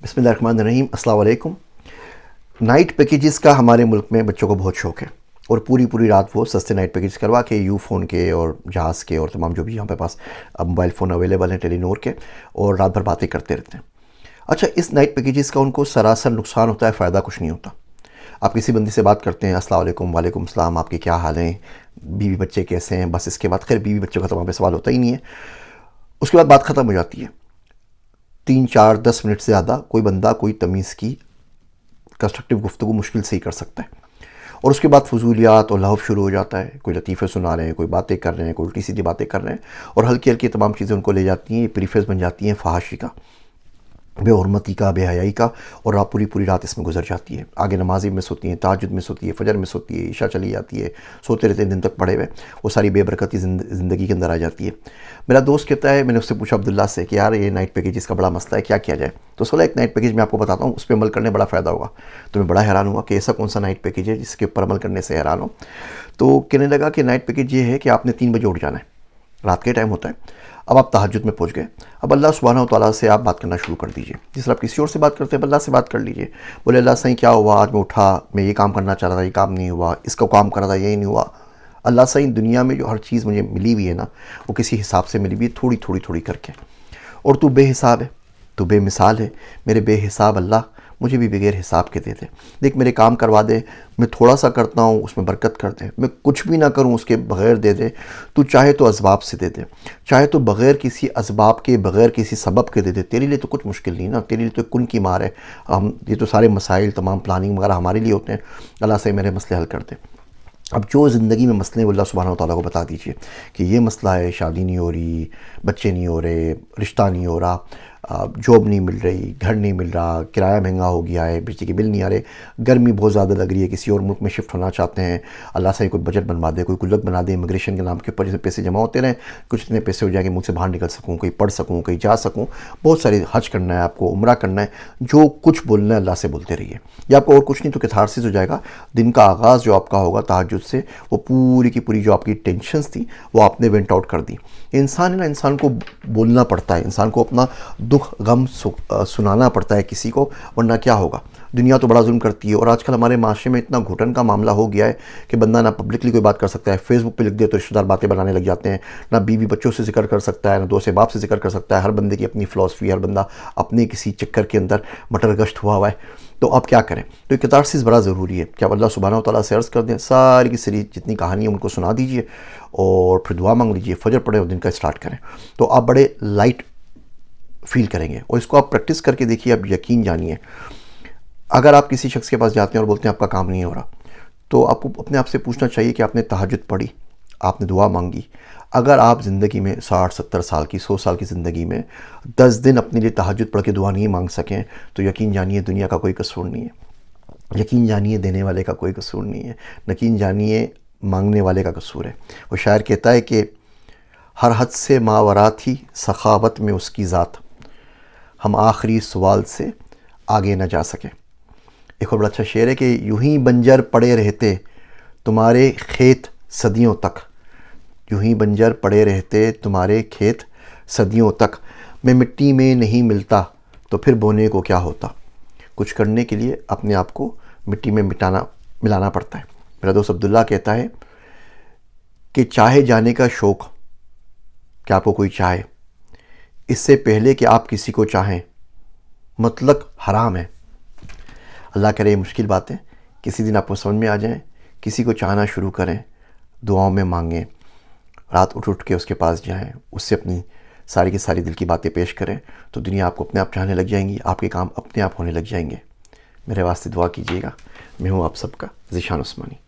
बिस्मिल्लाहिर्रहमानिर्रहीम। अस्सलाम वालेकुम। नाइट पैकेजेस का हमारे मुल्क में बच्चों को बहुत शौक़ है और पूरी पूरी रात वो सस्ते नाइट पैकेज करवा के यू फ़ोन के और जहाज़ के और तमाम जो भी यहाँ पे पास अब मोबाइल फ़ोन अवेलेबल हैं टेलीनॉर के, और रात भर बातें करते रहते हैं। अच्छा, इस नाइट पैकेजेस का उनको सरासर नुकसान होता है, फ़ायदा कुछ नहीं होता। आप किसी बंदी से बात करते हैं, अस्सलाम वालेकुम, वालेकुम सलाम, आपके क्या हाल हैं, बीवी बच्चे कैसे हैं, बस इसके बाद खैर बीवी बच्चों का तो वहाँ पे सवाल होता ही नहीं है। उसके बाद बात ख़त्म हो जाती है। 3, 4, 10 मिनट से ज़्यादा कोई बंदा कोई तमीज़ की कंस्ट्रक्टिव गुफ्तगू मुश्किल से ही कर सकता है, और उसके बाद फजूलियात और लहव शुरू हो जाता है। कोई लतीफ़े सुना रहे हैं, कोई बातें कर रहे हैं, कोई उल्टी सीधी बातें कर रहे हैं, और हल्की हल्की तमाम चीज़ें उनको ले जाती हैं। ये प्रीफेस बन जाती हैं फहाशी का, बेहुरमती का, बेहयाई का, और आप पूरी पूरी रात इसमें गुजर जाती है। आगे नमाज़ें मिस होती हैं, तहज्जुद मिस होती है, फजर मिस होती है, ईशा चली जाती है, सोते रहते हैं दिन तक पड़े हुए, वो सारी बेबरकती ज़िंदगी के अंदर आ जाती है। मेरा दोस्त कहता है, मैंने उससे पूछा अब्दुल्ला से कि यार ये नाइट पैकेज इसका बड़ा मसला है, क्या किया जाए? तो सोला एक नाइट पैकेज मैं आपको बताता हूँ, उस पर अमल करने बड़ा फ़ायदा होगा। तो मैं बड़ा हैरान हुआ कि ऐसा कौन सा नाइट पैकेज है जिसके ऊपर अमल करने से हैरान हो। तो कहने लगा कि नाइट पैकेज ये है कि आपने 3 बजे उठ जाना है, रात के टाइम होता है। अब आप तहज्जुद में पहुंच गए, अब अल्लाह सुब्हानहू तआला से आप बात करना शुरू कर दीजिए। जिस तरह आप किसी और से बात करते हैं, अल्लाह से बात कर लीजिए। बोले अल्लाह सही क्या हुआ, आज मैं उठा, मैं ये काम करना चाह रहा था, ये काम नहीं हुआ, इसका काम कर रहा था, ये नहीं हुआ। अल्लाह सही दुनिया में जो हर चीज़ मुझे मिली हुई है ना, वो किसी हिसाब से मिली हुई है, थोड़ी थोड़ी थोड़ी करके। और तू बेहिसाब है, तू बेमिसाल है, मेरे बेहिसाब अल्लाह मुझे भी बगैर हिसाब के दे दे। देख मेरे काम करवा दे, मैं थोड़ा सा करता हूँ उसमें बरकत कर दे, मैं कुछ भी ना करूँ उसके बग़ैर दे दे। तू चाहे तो असबाब से दे दे, चाहे तो बग़ैर किसी असबाब के, बग़ैर किसी सबब के दे दे। तेरे लिए तो कुछ मुश्किल नहीं ना, तेरे लिए तो कुन की मार है। हम ये तो सारे मसाइल, तमाम प्लानिंग वगैरह हमारे लिए होते हैं। अल्लाह से मेरे मसले हल कर दे। अब जो ज़िंदगी में मसले अल्लाह सुब्हानहू तआला को बता दीजिए कि ये मसला है, शादी नहीं हो रही, बच्चे नहीं हो रहे, रिश्ता नहीं हो रहा, जॉब नहीं मिल रही, घर नहीं मिल रहा, किराया महंगा हो गया है, बिजली के बिल नहीं आ रहे, गर्मी बहुत ज़्यादा लग रही है, किसी और मुल्क में शिफ्ट होना चाहते हैं। अल्लाह से कोई बजट बनवा दे, कोई गुल्लक बना दे इमिग्रेशन के नाम के ऊपर, जैसे पैसे जमा होते रहें, कुछ इतने पैसे हो जाएंगे मुझसे बाहर निकल सकूँ, कहीं पढ़ सकूँ, कहीं जा सकूँ। बहुत सारे हज करना है आपको, उम्रा करना है, जो कुछ बोलना है अल्लाह से बोलते रहिए। या आपको और कुछ नहीं तो कैथारसिस हो जाएगा। दिन का आगाज़ जो आपका होगा तहज्जुद से, वो पूरी की पूरी जो आपकी टेंशन्स थी वो आपने वेंट आउट कर दी। इंसान है ना, इंसान को बोलना पड़ता है, इंसान को अपना दुख गम सुनाना पड़ता है किसी को, वरना क्या होगा। दुनिया तो बड़ा जुल्म करती है, और आजकल हमारे माशरे में इतना घुटन का मामला हो गया है कि बंदा ना पब्लिकली कोई बात कर सकता है, फेसबुक पे लिख दे तो रिश्तेदार बातें बनाने लग जाते हैं, ना बीवी बच्चों से जिक्र कर सकता है, ना दोस्त बाप से जिक्र कर सकता है। हर बंदे की अपनी फ़िलॉसफी, हर बंदा अपने किसी चक्कर के अंदर मटर गश्त हुआ हुआ है। तो आप क्या करें? तो कैथारसिस बड़ा ज़रूरी है कि आप अल्लाह सुब्हानहू तआला से अर्ज़ कर दें, सारी की सारी जितनी कहानी है उनको सुना दीजिए, और फिर दुआ मांग लीजिए, फजर पढ़े और दिन का स्टार्ट करें, तो आप बड़े लाइट फील करेंगे। और इसको आप प्रैक्टिस करके देखिए, आप यकीन जानिए। अगर आप किसी शख्स के पास जाते हैं और बोलते हैं आपका काम नहीं हो रहा, तो आपको अपने आप से पूछना चाहिए कि आपने तहज्जुद पढ़ी, आपने दुआ मांगी। अगर आप ज़िंदगी में 60-70 साल की, 100 साल की ज़िंदगी में 10 दिन अपने लिए तहज्जुद पढ़ के दुआ नहीं मांग सकें, तो यकीन जानिए दुनिया का कोई कसूर नहीं है, यकीन जानिए देने वाले का कोई कसूर नहीं है, यकीन जानिए मांगने वाले का कसूर है। वो शायर कहता है कि हर हद से मावरा थी सखावत में उसकी ज़ात, हम आखिरी सवाल से आगे न जा सके। एक और बड़ा अच्छा शेर है कि यूं ही बंजर पड़े रहते तुम्हारे खेत सदियों तक, यूं ही बंजर पड़े रहते तुम्हारे खेत सदियों तक, मैं मिट्टी में नहीं मिलता तो फिर बोने को क्या होता। कुछ करने के लिए अपने आप को मिट्टी में मिलाना पड़ता है। मेरा दोस्त अब्दुल्ला कहता है कि चाहे जाने का शौक़, कि आपको कोई चाहे, इससे पहले कि आप किसी को चाहें मतलब हराम है। अल्लाह करे ये मुश्किल बातें किसी दिन आपको समझ में आ जाएं। किसी को चाहना शुरू करें, दुआओं में मांगें, रात उठ उठ के उसके पास जाएं, उससे अपनी सारी की सारी दिल की बातें पेश करें, तो दुनिया आपको अपने आप चाहने लग जाएंगी, आपके काम अपने आप होने लग जाएंगे। मेरे वास्ते दुआ कीजिएगा। मैं हूँ आप सबका ज़ीशान उस्मानी।